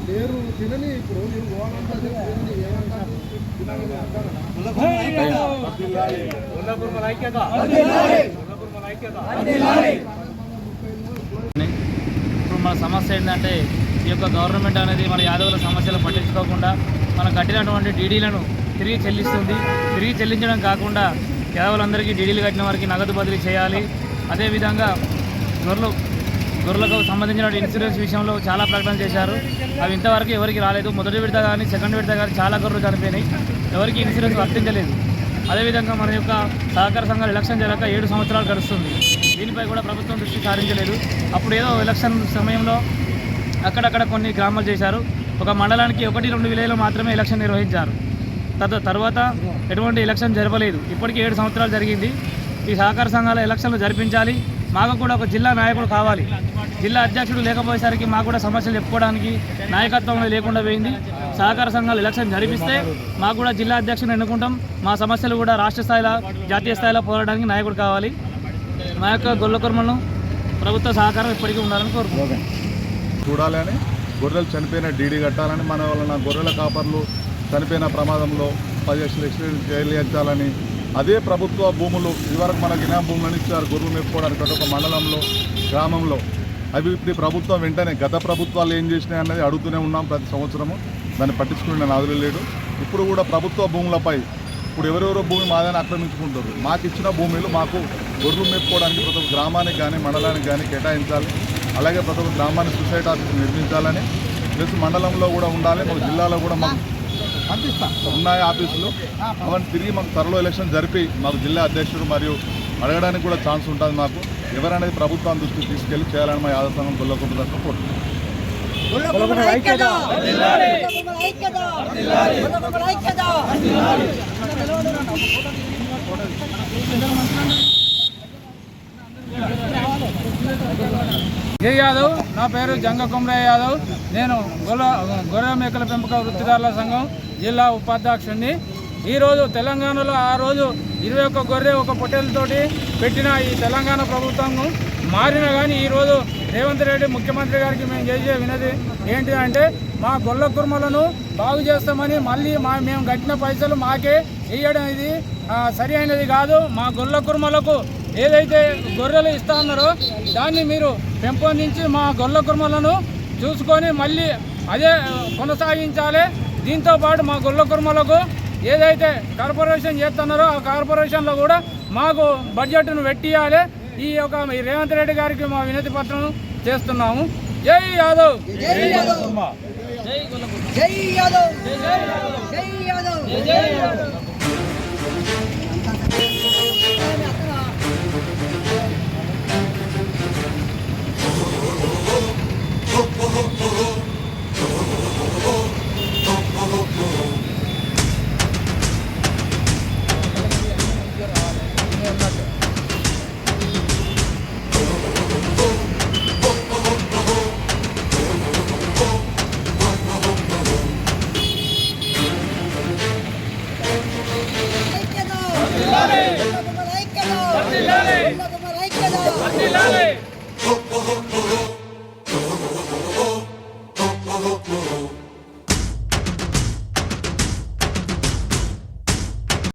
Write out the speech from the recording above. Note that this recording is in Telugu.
లేరు తినని ఇప్పుడు మీరు ఇప్పుడు మన సమస్య ఏంటంటే ఈ యొక్క గవర్నమెంట్ అనేది మన యాదవుల సమస్యలు పట్టించుకోకుండా మనం కట్టినటువంటి డీడీలను తిరిగి చెల్లిస్తుంది. తిరిగి చెల్లించడం కాకుండా యాదవులందరికీ డీడీలు కట్టిన వారికి నగదు బదిలీ చేయాలి. అదేవిధంగా గొర్రెలకు సంబంధించిన ఇన్సూరెన్స్ విషయంలో చాలా ప్రకటన చేశారు. అవి ఇంతవరకు ఎవరికి రాలేదు. మొదటి విడత కానీ సెకండ్ విడత కానీ చాలా గొర్రెలు చనిపోయినాయి. ఎవరికి ఇన్సూరెన్స్ వర్తించలేదు. అదేవిధంగా మన యొక్క సహకార సంఘాల ఎలక్షన్ జరగక 7 సంవత్సరాలు గడుస్తుంది. దీనిపై కూడా ప్రభుత్వం దృష్టి సారించలేదు. అప్పుడు ఏదో ఎలక్షన్ సమయంలో అక్కడక్కడ కొన్ని గ్రామాలు చేశారు. ఒక మండలానికి 1-2 విలేజ్లో మాత్రమే ఎలక్షన్ నిర్వహించారు. తర్వాత ఎటువంటి ఎలక్షన్ జరపలేదు. ఇప్పటికీ 7 సంవత్సరాలు జరిగింది. ఈ సహకార సంఘాల ఎలక్షన్లు జరిపించాలి. మాకు కూడా ఒక జిల్లా నాయకుడు కావాలి. జిల్లా అధ్యక్షుడు లేకపోయేసరికి మాకు కూడా సమస్యలు చెప్పుకోవడానికి నాయకత్వం లేకుండా పోయింది. సహకార సంఘాలు ఎలక్షన్ జరిపిస్తే మాకు కూడా జిల్లా అధ్యక్షుని ఎన్నుకుంటాం. మా సమస్యలు కూడా రాష్ట్ర స్థాయిలో జాతీయ స్థాయిలో పోరాడడానికి నాయకుడు కావాలి. మా యొక్క గొర్రెల కుర్మలను ప్రభుత్వ సహకారం ఇప్పటికీ ఉండాలని కోరుకుంటున్నాం. చూడాలని గొర్రెలు చనిపోయిన డీడీ కట్టాలని మన వలన గొర్రెల కాపర్లు చనిపోయిన ప్రమాదంలో 10 లక్షలు చెల్లించాలని అదే ప్రభుత్వ భూములు ఇదివరకు మనకి ఇనాం భూములను ఇచ్చారు గొర్రెలు మేపుకోవడానికి ప్రతి ఒక్క మండలంలో గ్రామంలో. అవి ఇప్పుడు ప్రభుత్వం వెంటనే గత ప్రభుత్వాలు ఏం చేసినాయి అన్నది అడుగుతూనే ఉన్నాం ప్రతి సంవత్సరము. దాన్ని పట్టించుకునే నాదులు లేడు. ఇప్పుడు కూడా ప్రభుత్వ భూములపై ఇప్పుడు ఎవరెవరో భూమి మాదని ఆక్రమించుకుంటారు. మాకు ఇచ్చిన భూములు మాకు గొర్రెలు మేపుకోవడానికి ప్రతి ఒక్క గ్రామానికి కానీ మండలానికి కానీ కేటాయించాలి. అలాగే ప్రతి ఒక్క గ్రామాన్ని సొసైటీ ఆఫీస్ నిర్మించాలని ప్లస్ మండలంలో కూడా ఉండాలి. మాకు జిల్లాలో కూడా మాకు ఉన్నాయి ఆఫీసులు. అవన్నీ తిరిగి మాకు త్వరలో ఎలక్షన్ జరిపి మాకు జిల్లా అధ్యక్షుడు మరియు అడగడానికి కూడా ఛాన్స్ ఉంటుంది. మాకు ఎవరనేది ప్రభుత్వం దృష్టికి తీసుకెళ్లి చేయాలని మా యాదవ సంఘం గొల్లకొండ తరఫున కోరుతున్నాం. జై యాదవ్. నా పేరు జంగ కుమరయ్య యాదవ్. నేను గొర్రె మేకల పెంపక వృత్తిదారుల సంఘం జిల్లా ఉపాధ్యక్షుడిని. ఈరోజు తెలంగాణలో ఆ రోజు 21 గొర్రె ఒక పొట్టేలతోటి పెట్టిన ఈ తెలంగాణ ప్రభుత్వం మారినా కానీ ఈరోజు రేవంత్ రెడ్డి ముఖ్యమంత్రి గారికి మేము చేసే వినతి ఏంటి అంటే మా గొర్రెల కుర్మలను బాగు చేస్తామని మళ్ళీ మేము కట్టిన పైసలు మాకే ఇవ్వడం ఇది సరి అయినది కాదు. మా గొర్రెల కుర్మలకు ఏదైతే గొర్రెలు ఇస్తా ఉన్నారో దాన్ని మీరు పెంపొందించి మా గొర్రెల కుర్మలను చూసుకొని మళ్ళీ అదే కొనసాగించాలి. దీంతోపాటు మా గొర్రెల కుర్మలకు ఏదైతే కార్పొరేషన్ చేస్తున్నారో ఆ కార్పొరేషన్లో కూడా మాకు బడ్జెట్ను పెట్టియాలి. ఈ యొక్క రేవంత్ రెడ్డి గారికి మా వినతి పత్రం చేస్తున్నాము. జై యాదవ్. జై యాదవ్. జై యాదవ్. జై యాదవ్. జై యాదవ్. Lale!